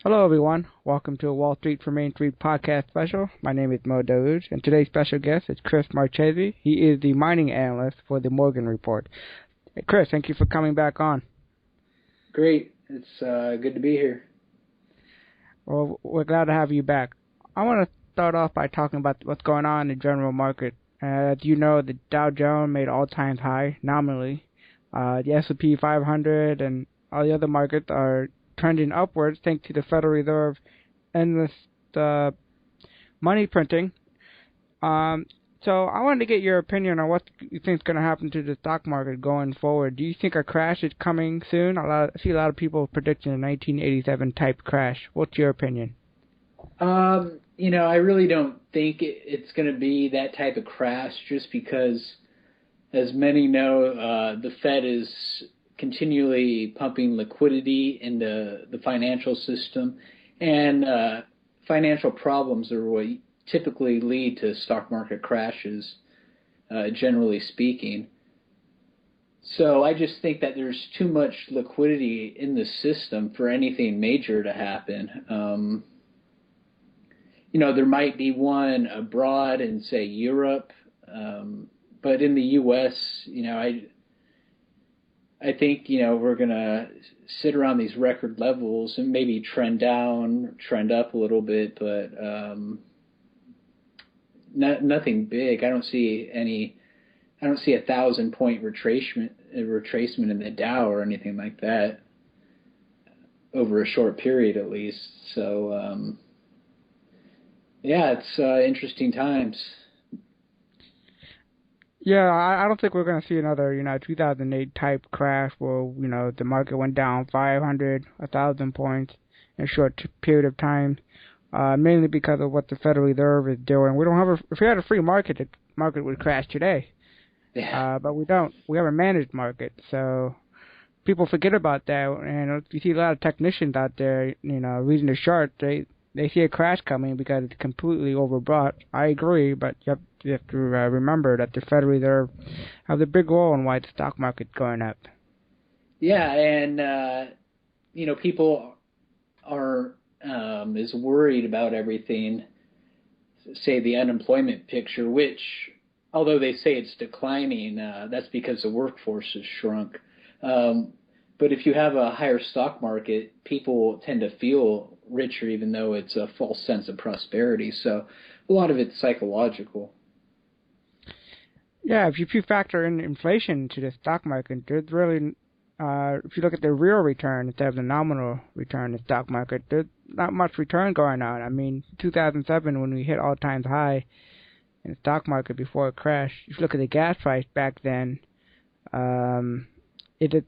Hello, everyone. Welcome to a Wall Street for Main Street podcast special. My name is Mo Daoud, and today's special guest is Chris Marchese. He is the mining analyst for the Morgan Report. Hey, Chris, thank you for coming back on. Great. It's good to be here. Well, we're glad to have you back. I want to start off by talking about what's going on in the general market. As you know, the Dow Jones made all-time high nominally. The S&P 500 and all the other markets are trending upwards thanks to the Federal Reserve endless money printing. So I wanted to get your opinion on what you think is going to happen to the stock market going forward. Do you think a crash is coming soon? I see a lot of people predicting a 1987 type crash. What's your opinion? I really don't think it's going to be that type of crash just because, as many know, the Fed is continually pumping liquidity into the financial system, and financial problems are what typically lead to stock market crashes, generally speaking. So I just think that there's too much liquidity in the system for anything major to happen. There might be one abroad in, say, Europe, but in the U.S., I think, we're going to sit around these record levels and maybe trend down, trend up a little bit, but nothing big. I don't see a 1,000-point retracement in the Dow or anything like that over a short period at least. So, it's interesting times. Yeah, I don't think we're going to see another, 2008 type crash where, the market went down 500, 1,000 points in a short period of time, mainly because of what the Federal Reserve is doing. If we had a free market, the market would crash today. Yeah. But we don't. We have a managed market, so people forget about that. And you see a lot of technicians out there, reading the chart. They see a crash coming because it's completely overbought. I agree, but you have to remember that the Federal Reserve has a big role in why the stock market's going up. Yeah, and people are is worried about everything. Say the unemployment picture, which, although they say it's declining, that's because the workforce has shrunk. But if you have a higher stock market, people tend to feel richer, even though it's a false sense of prosperity. So a lot of it's psychological. Yeah, if you factor in inflation to the stock market, there's really, if you look at the real return instead of the nominal return in the stock market, there's not much return going on. I mean, 2007 when we hit all-time high in the stock market before it crashed, if you look at the gas price back then, it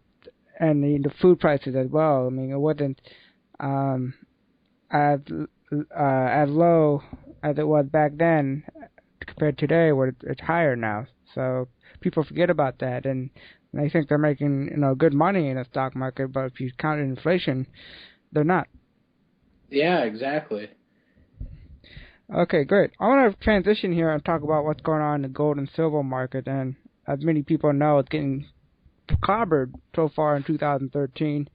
and the food prices as well. I mean, it wasn't as low as it was back then compared to today, where it's higher now. So people forget about that, and they think they're making good money in the stock market, but if you count inflation, they're not. Yeah, exactly. Okay, great. I want to transition here and talk about what's going on in the gold and silver market, and as many people know, it's getting clobbered so far in 2013,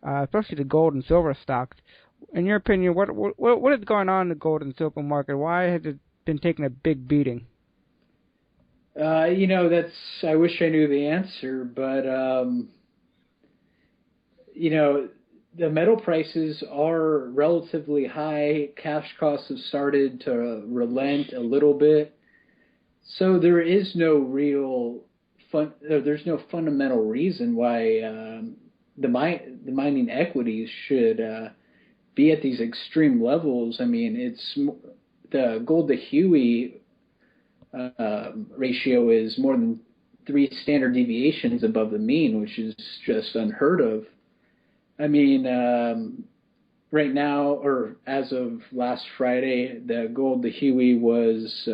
especially the gold and silver stocks. In your opinion, what is going on in the gold and silver market? Why has it been taking a big beating? I wish I knew the answer, but the metal prices are relatively high. Cash costs have started to relent a little bit, so there is no real there's no fundamental reason why the mining equities should be at these extreme levels. I mean, it's the gold to Huey ratio is more than 3 standard deviations above the mean, which is just unheard of. I mean, right now, or as of last Friday, the gold to Huey was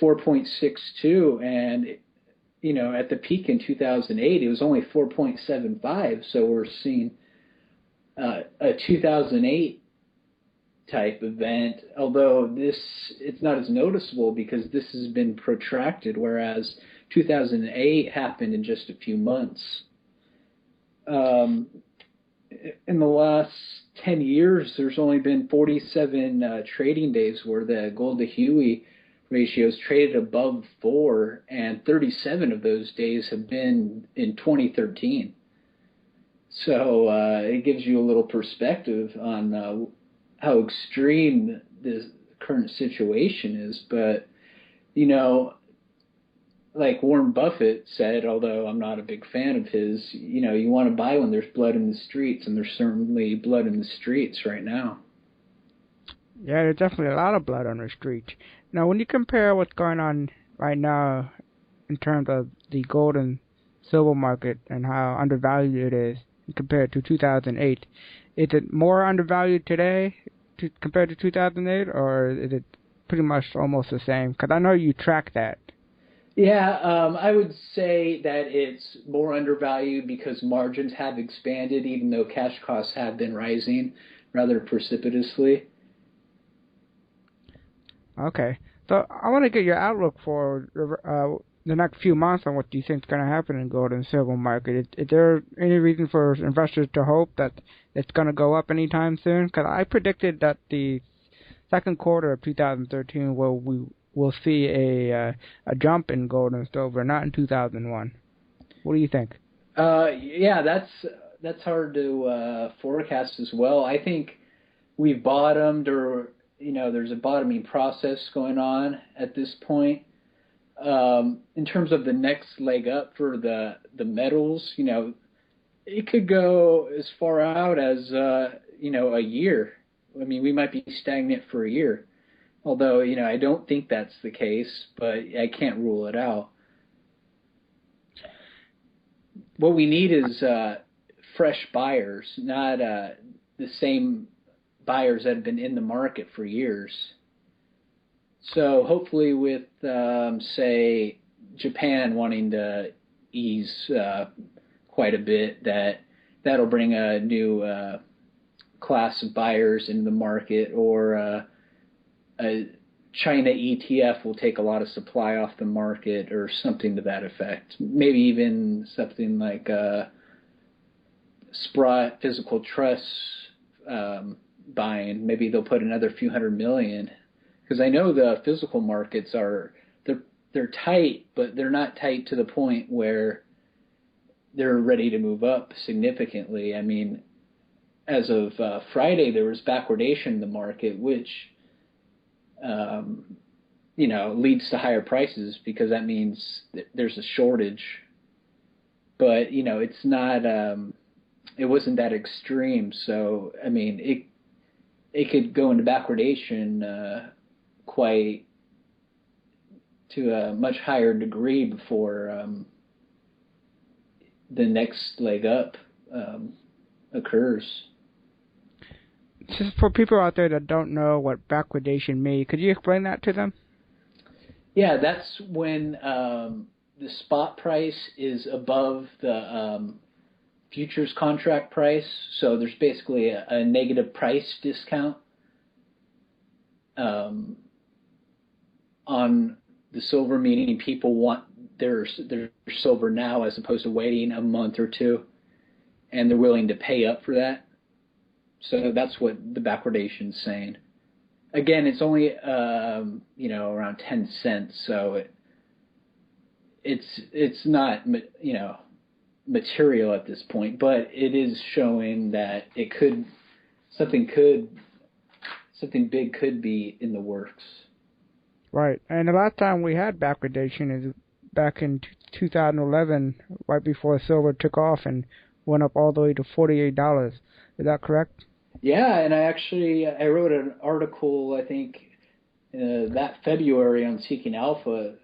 4.62, and at the peak in 2008, it was only 4.75. So we're seeing a 2008 type event, although it's not as noticeable because this has been protracted, whereas 2008 happened in just a few months. In the last 10 years, there's only been 47 trading days where the gold to Huey ratio is traded above 4, and 37 of those days have been in 2013. So it gives you a little perspective on how extreme this current situation is. But, you know, like Warren Buffett said, although I'm not a big fan of his, you know, you want to buy when there's blood in the streets, and there's certainly blood in the streets right now. Yeah, there's definitely a lot of blood on the street. Now, when you compare what's going on right now in terms of the gold and silver market and how undervalued it is compared to 2008, is it more undervalued today compared to 2008, or is it pretty much almost the same? Because I know you track that. Yeah, I would say that it's more undervalued because margins have expanded, even though cash costs have been rising rather precipitously. Okay. So I want to get your outlook for the next few months on what you think is going to happen in gold and silver market. Is there any reason for investors to hope that it's going to go up anytime soon? Because I predicted that the second quarter of 2013 we'll see a jump in gold and silver, not in 2001. What do you think? Yeah, that's hard to forecast as well. I think we've bottomed, or there's a bottoming process going on at this point. In terms of the next leg up for the metals, it could go as far out as a year. I mean, we might be stagnant for a year. Although, I don't think that's the case, but I can't rule it out. What we need is fresh buyers, not the same buyers that have been in the market for years. So hopefully with, say, Japan wanting to ease quite a bit, that'll bring a new class of buyers into the market, or a China ETF will take a lot of supply off the market, or something to that effect. Maybe even something like Sprott Physical Trust buying. Maybe they'll put another few $100 million, because I know the physical markets they're tight, but they're not tight to the point where they're ready to move up significantly. I mean, as of Friday, there was backwardation in the market, which leads to higher prices, because that means that there's a shortage. But, it's not, it wasn't that extreme. So, I mean, it could go into backwardation quite to a much higher degree before the next leg up occurs. Just for people out there that don't know what backwardation means, could you explain that to them? Yeah, that's when the spot price is above the futures contract price. So there's basically a negative price discount on the silver, meaning people want their silver now as opposed to waiting a month or two, and they're willing to pay up for that. So that's what the backwardation is saying. Again, it's only around 10 cents, so it's not material at this point, but it is showing that something big could be in the works. Right, and the last time we had backwardation is back in 2011, right before silver took off and went up all the way to $48. Is that correct? Yeah, and I wrote an article, I think, that February on Seeking Alpha,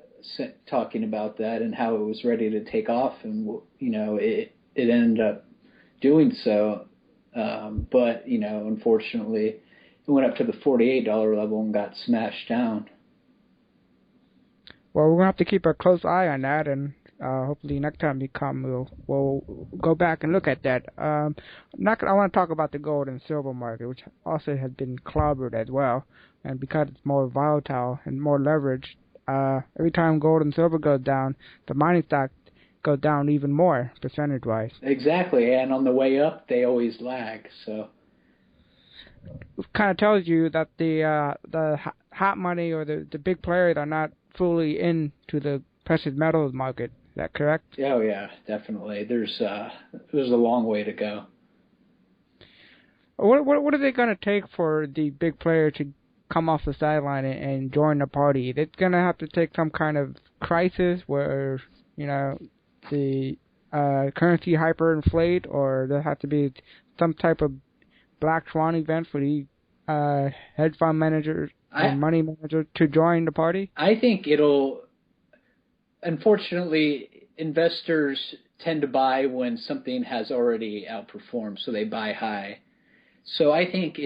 talking about that and how it was ready to take off, and it ended up doing so. But unfortunately, it went up to the $48 level and got smashed down. Well, we're gonna have to keep a close eye on that, and hopefully next time we come, we'll go back and look at that. I want to talk about the gold and silver market, which also has been clobbered as well. And because it's more volatile and more leveraged, every time gold and silver goes down, the mining stock goes down even more percentage-wise. Exactly, and on the way up, they always lag. So kind of tells you that the hot money or the big players are not fully into the precious metals market. Is that correct? Oh yeah, definitely. There's a long way to go. What are they going to take for the big player to come off the sideline and join the party? It's going to have to take some kind of crisis where, the currency hyperinflate, or there has to be some type of black swan event for the hedge fund managers and money managers to join the party? I think unfortunately, investors tend to buy when something has already outperformed, so they buy high. So I think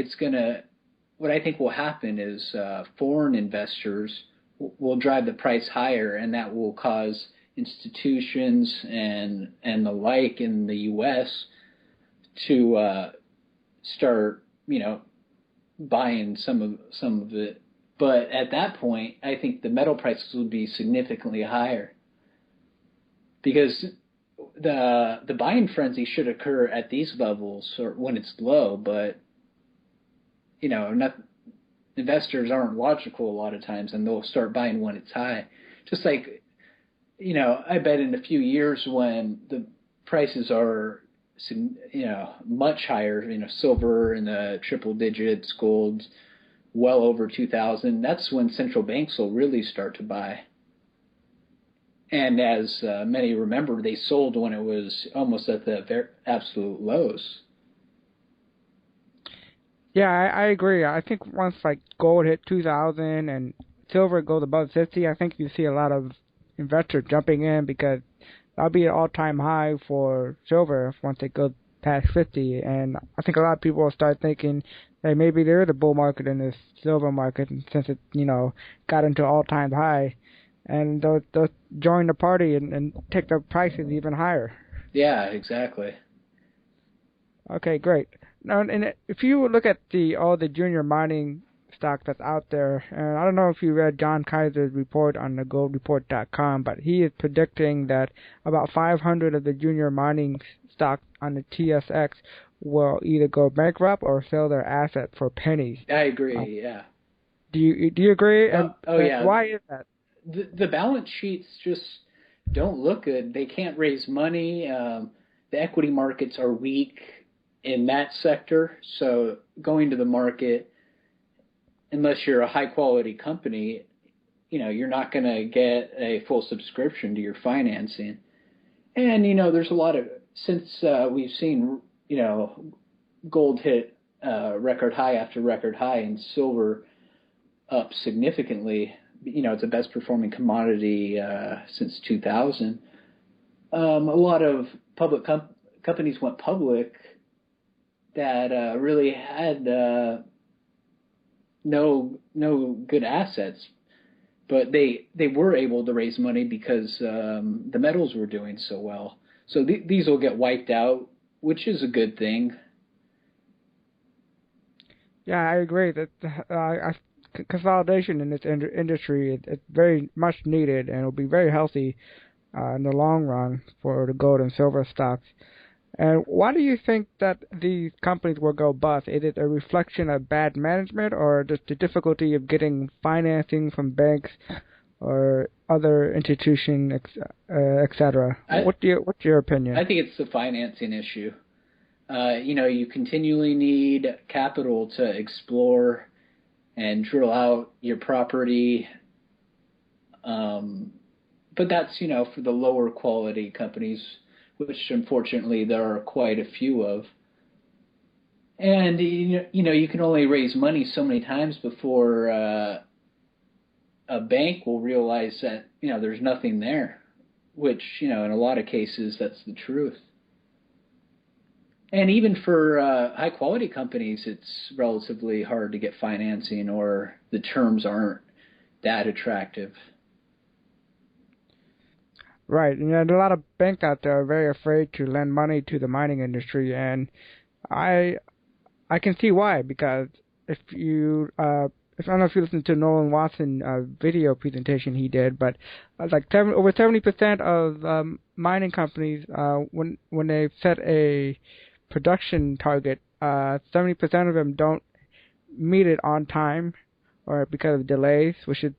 what I think will happen is foreign investors will drive the price higher, and that will cause institutions and the like in the U.S. to start, buying some of it. But at that point, I think the metal prices would be significantly higher, because the buying frenzy should occur at these levels or when it's low, but investors aren't logical a lot of times, and they'll start buying when it's high. Just like, I bet in a few years when the prices are much higher, silver in the triple digits, gold well over 2,000, that's when central banks will really start to buy. And as many remember, they sold when it was almost at the absolute lows. Yeah, I agree. I think once like gold hit 2,000 and silver goes above 50, I think you see a lot of investors jumping in, because that'll be an all-time high for silver once it goes past 50. And I think a lot of people will start thinking, hey, maybe there is a bull market in this silver market, and since it got into all-time high, and they'll join the party and take the prices even higher. Yeah, exactly. Okay, great. Now, and if you look at all the junior mining stock that's out there, and I don't know if you read John Kaiser's report on the goldreport.com, but he is predicting that about 500 of the junior mining stocks on the TSX will either go bankrupt or sell their assets for pennies. I agree. Yeah. Do you agree? Yeah. Why is that? The balance sheets just don't look good. They can't raise money. The equity markets are weak in that sector. So going to the market, unless you're a high quality company, you're not going to get a full subscription to your financing. And, there's a lot of, since we've seen, gold hit record high after record high, and silver up significantly, it's the best performing commodity since 2000. A lot of public companies went public that really had no good assets, but they were able to raise money because the metals were doing so well. So these will get wiped out, which is a good thing. Yeah, I agree that consolidation in this industry is very much needed, and will be very healthy in the long run for the gold and silver stocks. And why do you think that these companies will go bust? Is it a reflection of bad management, or just the difficulty of getting financing from banks or other institutions, etc.? What's your opinion? I think it's the financing issue. You continually need capital to explore and drill out your property. But that's, for the lower quality companies, which unfortunately there are quite a few of. And, you can only raise money so many times before a bank will realize that, there's nothing there, which, in a lot of cases, that's the truth. And even for high quality companies, it's relatively hard to get financing, or the terms aren't that attractive. Right, and a lot of banks out there are very afraid to lend money to the mining industry, and I can see why, because if I don't know if you listened to Nolan Watson's video presentation he did, but over 70% of mining companies, when they set a production target, 70% of them don't meet it on time or because of delays, which is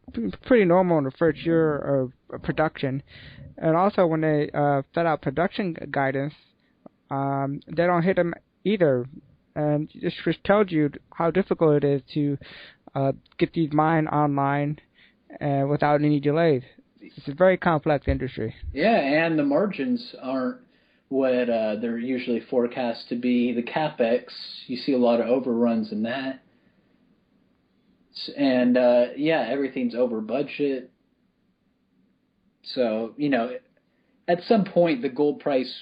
pretty normal in the first year of production. And also when they set out production guidance, they don't hit them either. And this just tells you how difficult it is to get these mines online without any delays. It's a very complex industry. Yeah, and the margins aren't what they're usually forecast to be. The CapEx, you see a lot of overruns in that. And, everything's over budget. So, at some point the gold price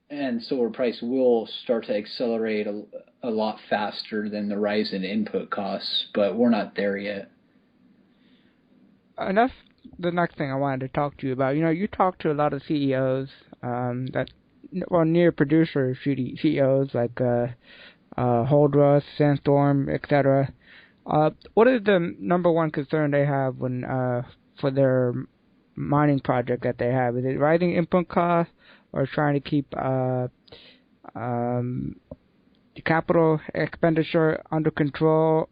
and silver price will start to accelerate a lot faster than the rise in input costs, but we're not there yet. And that's the next thing I wanted to talk to you about. You talk to a lot of CEOs, near producer CEOs like Holdress, Sandstorm, etc. What is the number one concern they have when for their mining project that they have? Is it rising input costs or trying to keep capital expenditure under control?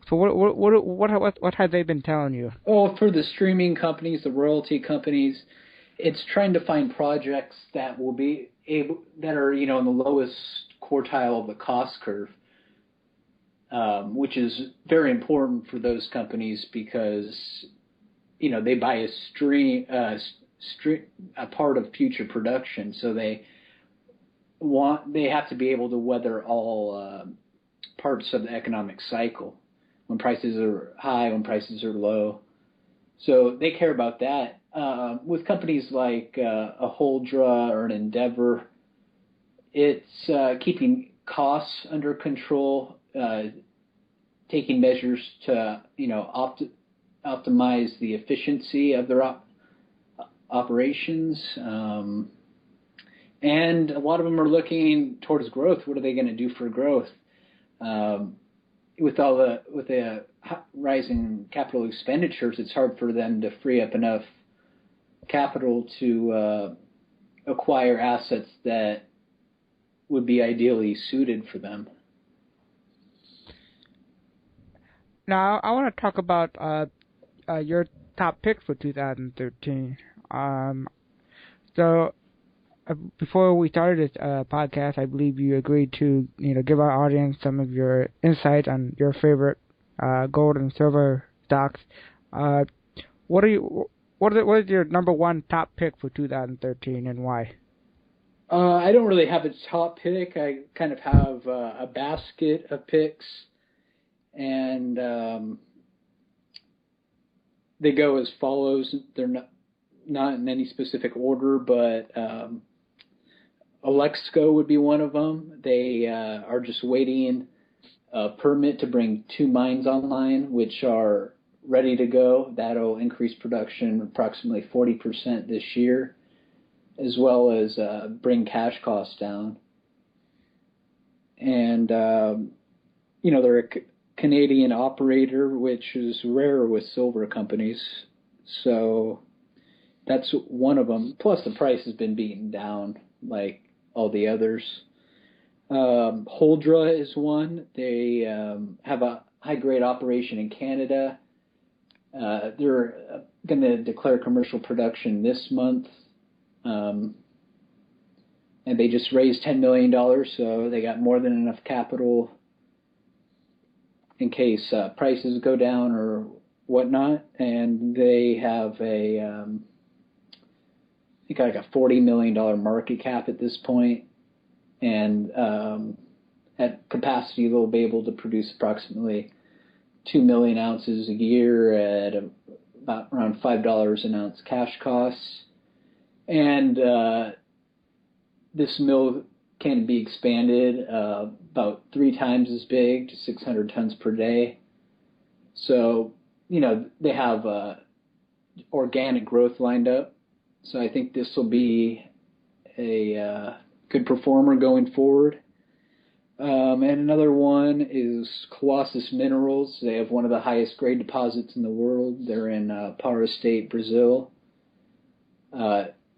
So what have they been telling you? Oh, for the streaming companies, the royalty companies, it's trying to find projects that will be that are in the lowest quartile of the cost curve, which is very important for those companies because they buy a part of future production, so they have to be able to weather all parts of the economic cycle, when prices are high, when prices are low. So they care about that. With companies like a Holdra or an Endeavor, it's keeping costs under control, taking measures to optimize the efficiency of their operations, and a lot of them are looking towards growth. What are they going to do for growth? With the rising capital expenditures, it's hard for them to free up enough capital to acquire assets that would be ideally suited for them. Now, I want to talk about your top picks for 2013. Before we started this podcast, I believe you agreed to give our audience some of your insight on your favorite gold and silver stocks. What is your number one top pick for 2013 and why? I don't really have a top pick. I kind of have a basket of picks, and they go as follows. They're not in any specific order, but Alexco would be one of them. They are just waiting a permit to bring 2 mines online, which are ready to go. That'll increase production approximately 40% this year, as well as bring cash costs down. And, they're a Canadian operator, which is rare with silver companies. So that's one of them. Plus the price has been beaten down like all the others. Holdra is one. They have a high-grade operation in Canada. They're going to declare commercial production this month. And they just raised $10 million, so they got more than enough capital in case prices go down or whatnot. And they have I think like a $40 million market cap at this point. And at capacity, they'll be able to produce approximately 2 million ounces a year at about around $5 an ounce cash costs. And this mill can be expanded about 3 times as big to 600 tons per day. So, they have organic growth lined up. So I think this will be a good performer going forward. And another one is Colossus Minerals. They have one of the highest grade deposits in the world. They're in Pará State, Brazil.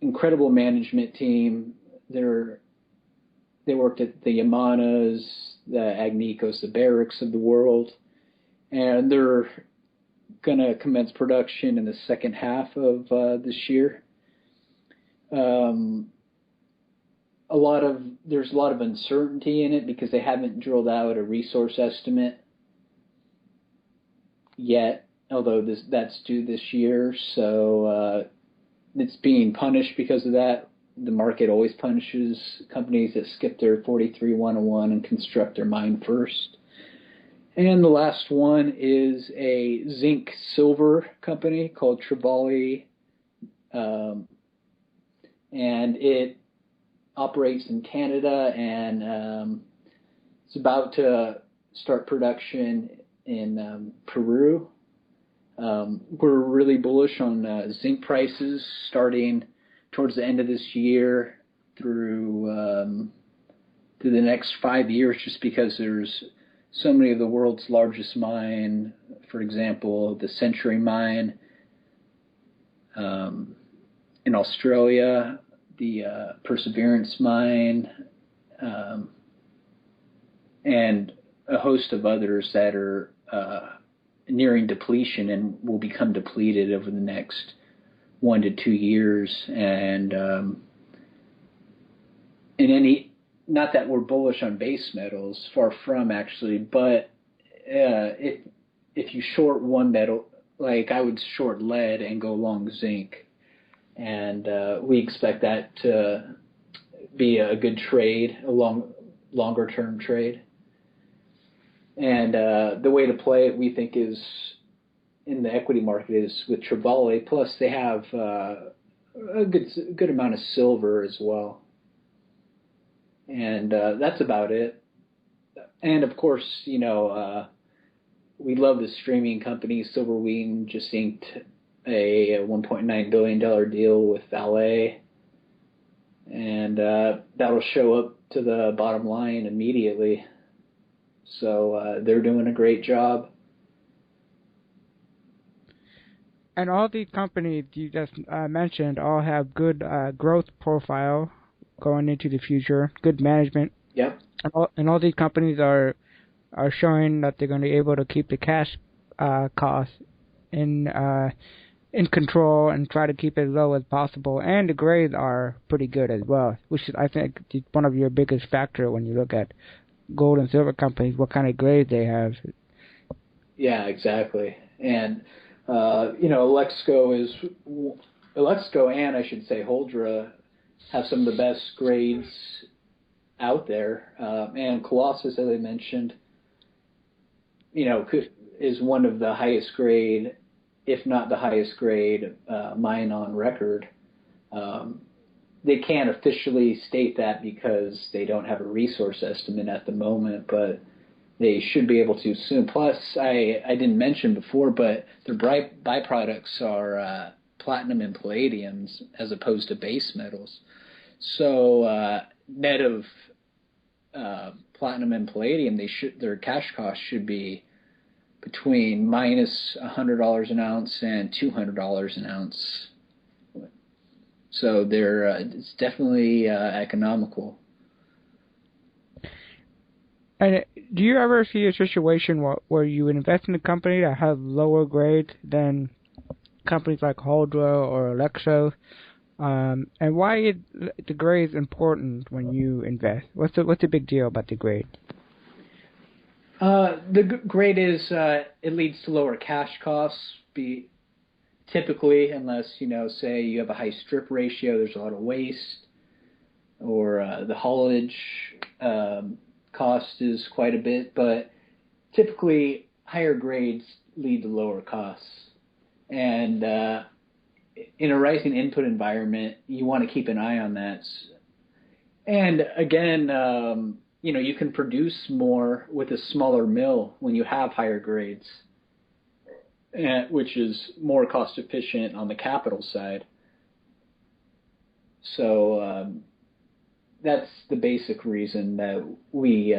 Incredible management team. They worked at the Yamanas, the Agnicos, the Barricks of the world, and they're going to commence production in the second half of this year. There's a lot of uncertainty in it because they haven't drilled out a resource estimate yet, although that's due this year. So it's being punished because of that. The market always punishes companies that skip their 43-101 and construct their mine first. And the last one is a zinc silver company called Tribali, and it operates in Canada, and it's about to start production in Peru. We're really bullish on zinc prices starting towards the end of this year through the next 5 years, just because there's so many of the world's largest mine, for example, the Century Mine in Australia, the Perseverance Mine, and a host of others that are nearing depletion and will become depleted over the next 1 to 2 years. And not that we're bullish on base metals, far from actually, but if you short one metal, like I would short lead and go long zinc, and we expect that to be a good trade, a longer term trade. And the way to play it, we think, is in the equity market is with Tribali. Plus, they have a good amount of silver as well. And that's about it. And of course, we love the streaming company. Silver Wheaton just inked a $1.9 billion deal with Vale, and that'll show up to the bottom line immediately. So they're doing a great job. And all these companies you just mentioned all have good growth profile going into the future, good management. Yep. And all these companies are showing that they're going to be able to keep the cash costs in control and try to keep it as low as possible. And the grades are pretty good as well, which is, I think, one of your biggest factor when you look at gold and silver companies, what kind of grades they have. Yeah, exactly. And Alexco and I should say Holdra have some of the best grades out there. And Colossus, as I mentioned, is one of the highest grade, if not the highest grade, mine on record. They can't officially state that because they don't have a resource estimate at the moment, but they should be able to soon. Plus, I didn't mention before, but their byproducts are platinum and palladiums as opposed to base metals. So net of platinum and palladium, their cash cost should be between minus $100 an ounce and $200 an ounce. So it's definitely economical. And do you ever see a situation where you invest in a company that has lower grades than companies like Holdra or Alexco? And why is the grade important when you invest? What's the big deal about the grade? The grade is it leads to lower cash costs. Typically, unless say you have a high strip ratio, there's a lot of waste, or the haulage cost is quite a bit. But typically, higher grades lead to lower costs, and in a rising input environment, you want to keep an eye on that. And again, you can produce more with a smaller mill when you have higher grades, which is more cost efficient on the capital side. So that's the basic reason that we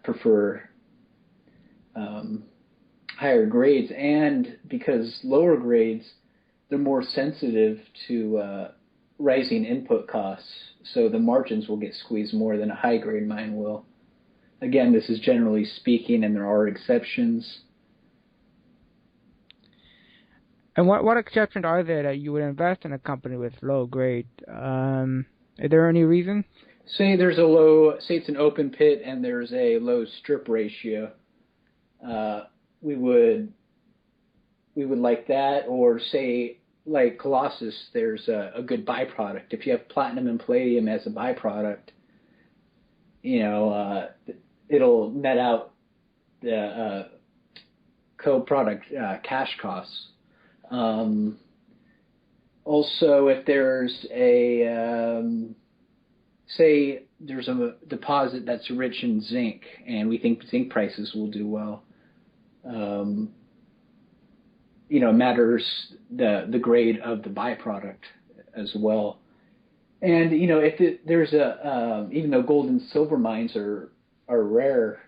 prefer higher grades, and because lower grades, they're more sensitive to rising input costs, so the margins will get squeezed more than a high grade mine will. Again, this is generally speaking, and there are exceptions. And what exceptions are there that you would invest in a company with low grade? Is there any reason? Say it's an open pit and there's a low strip ratio. We would like that, or say like Colossus, there's a good byproduct. If you have platinum and palladium as a byproduct, it'll net out the co-product cash costs. Also, if there's say there's a deposit that's rich in zinc, and we think zinc prices will do well, matters the grade of the byproduct as well. And if there's even though gold and silver mines are rare,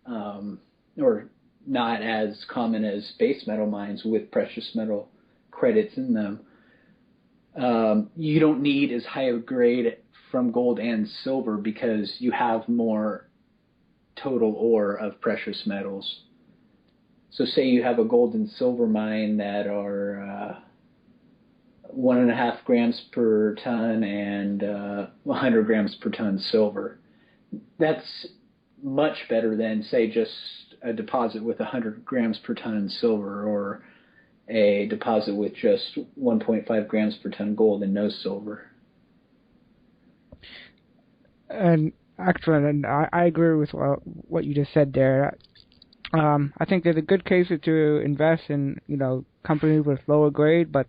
or not as common as base metal mines with precious metal credits in them, you don't need as high a grade from gold and silver because you have more total ore of precious metals. So say you have a gold and silver mine that are 1.5 grams per ton and 100 grams per ton silver. That's much better than, say, just a deposit with 100 grams per ton silver, or a deposit with just 1.5 grams per ton gold and no silver. And excellent, and I agree with what you just said there. I think there's a good case to invest in, companies with lower grade, but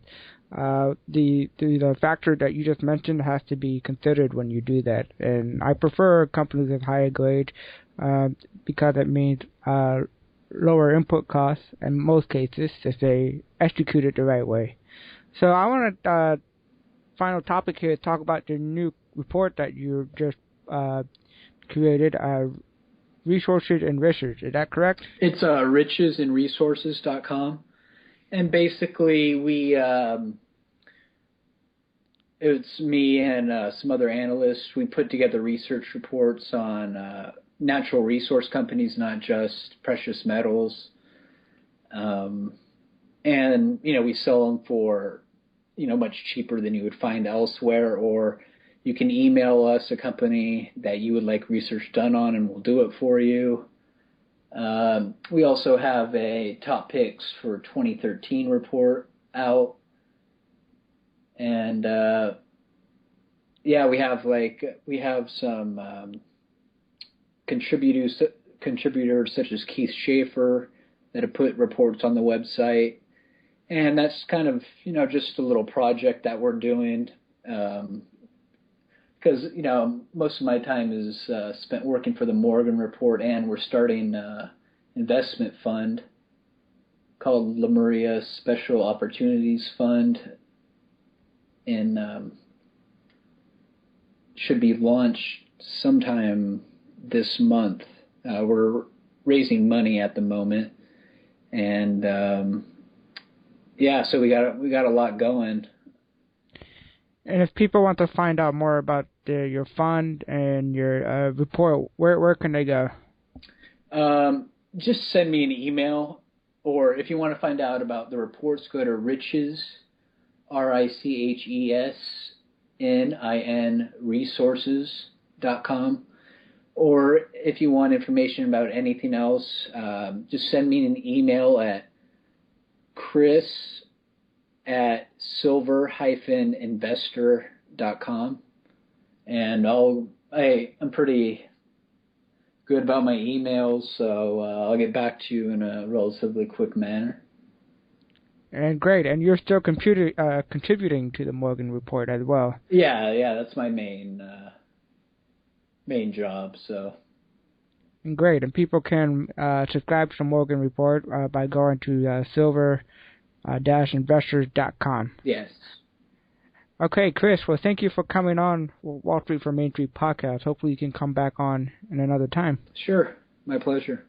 the factor that you just mentioned has to be considered when you do that. And I prefer companies with higher grade because it means lower input costs in most cases if they execute it the right way. So I want to final topic here to talk about the new report that you just created, Resources and Riches. Is that correct? It's richesandresources.com. And basically, it's me and some other analysts. We put together research reports on natural resource companies, not just precious metals. And, we sell them for, much cheaper than you would find elsewhere. Or you can email us a company that you would like research done on, and we'll do it for you. We also have a top picks for 2013 report out, and we have some contributors such as Keith Schaefer that have put reports on the website, and that's kind of just a little project that we're doing. Because most of my time is spent working for the Morgan Report, and we're starting an investment fund called Lemuria Special Opportunities Fund, and should be launched sometime this month. We're raising money at the moment, and so we got a lot going. And if people want to find out more about your fund and your report, where can they go? Just send me an email, or if you want to find out about the reports, go to Riches, RICHESNIN resources.com. Or if you want information about anything else, just send me an email at chris@silver-investor.com, and I'm pretty good about my emails, so I'll get back to you in a relatively quick manner. And great, and you're still contributing to the Morgan Report as well. Yeah, that's my main job. So. And great, and people can subscribe to the Morgan Report by going to silver-investors.com. Yes. Okay, Chris, well, thank you for coming on Wall Street for Main Street podcast. Hopefully you can come back on in another time. Sure. My pleasure.